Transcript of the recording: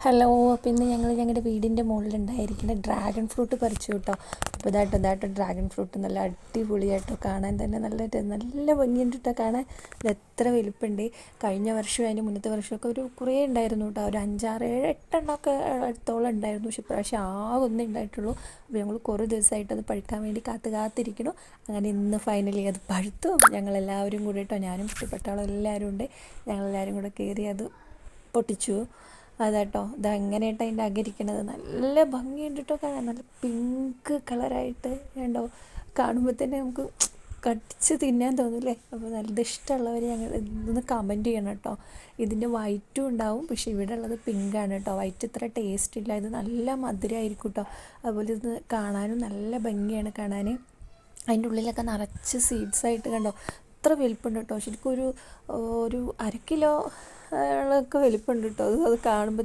Hello. അപ്പോൾ ഇന്ന് ഞങ്ങളുടെ വീടിൻ്റെ മുകളിലുണ്ടായിരിക്കുന്ന ഡ്രാഗൺ ഫ്രൂട്ട് പറിച്ചു കേട്ടോ. അപ്പോൾ ഇതായിട്ട് ഡ്രാഗൺ ഫ്രൂട്ട് നല്ല അടിപൊളിയായിട്ടോ, കാണാൻ തന്നെ നല്ല ഭംഗിയുണ്ട് കേട്ടോ കാണാൻ. ഇത് എത്ര വലിപ്പമുണ്ട്. കഴിഞ്ഞ വർഷവും അതിന് മുന്നത്തെ വർഷമൊക്കെ കുറേ ഉണ്ടായിരുന്നു കേട്ടോ. ഒരു 5, 6, 7, 8 എണ്ണമൊക്കെ അടുത്തോളം ഉണ്ടായിരുന്നു. പക്ഷേ ഇപ്രാവശ്യം ഒന്നേ ഉണ്ടായിട്ടുള്ളൂ. അപ്പോൾ ഞങ്ങൾ കുറേ ദിവസമായിട്ട് അത് പഴുക്കാൻ വേണ്ടി കാത്തിരിക്കണം. അങ്ങനെ ഇന്ന് ഫൈനലി അത് പഴുത്തു. ഞങ്ങളെല്ലാവരും കൂടി കേട്ടോ, ഞാനും ഇഷ്ടപ്പെട്ട ആളെല്ലാവരും ഉണ്ട്, ഞങ്ങളെല്ലാവരും കൂടെ കയറി അത് പൊട്ടിച്ചു. അതാട്ടോ, ഇതെങ്ങനെയായിട്ടോ അതിൻ്റെ അകരിക്കണത്. നല്ല ഭംഗിയുണ്ട് കേട്ടോ കാണാൻ. നല്ല പിങ്ക് കളറായിട്ട് കണ്ടോ, കാണുമ്പോൾ തന്നെ നമുക്ക് കടിച്ച് തിന്നാൻ തോന്നില്ലേ. അപ്പോൾ നല്ല ഇഷ്ടമുള്ളവർ ഞങ്ങൾ ഇതൊന്ന് കമൻറ്റ് ചെയ്യണം കേട്ടോ. ഇതിൻ്റെ വൈറ്റും ഉണ്ടാവും, പക്ഷേ ഇവിടെ ഉള്ളത് പിങ്കാണ് കേട്ടോ. വൈറ്റ് ഇത്ര ടേസ്റ്റ് ഇല്ല, ഇത് നല്ല മധുരമായിരിക്കും കേട്ടോ. അതുപോലെ ഇത് കാണാനും നല്ല ഭംഗിയാണ് കാണാൻ. അതിൻ്റെ ഉള്ളിലൊക്കെ നിറച്ച് സീഡ്സായിട്ട് കണ്ടോ, ഇത്ര വലിപ്പമുണ്ട് കേട്ടോ. ശരിക്കും ഒരു 1/2 കിലോ ഒക്കെ വലിപ്പമുണ്ട് കേട്ടോ. അത് കാണുമ്പോൾ